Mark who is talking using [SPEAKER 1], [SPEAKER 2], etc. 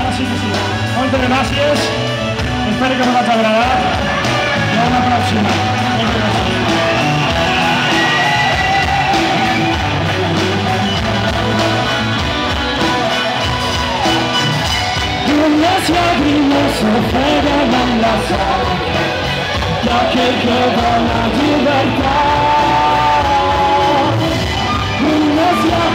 [SPEAKER 1] ara sí que sí. Moltes gràcies, espero que us hagi agradat. I a una pròxima. Moltes gràcies. Unas lágrimas se ofrecen en la sal, ya que queda la libertad. Unas lágrimas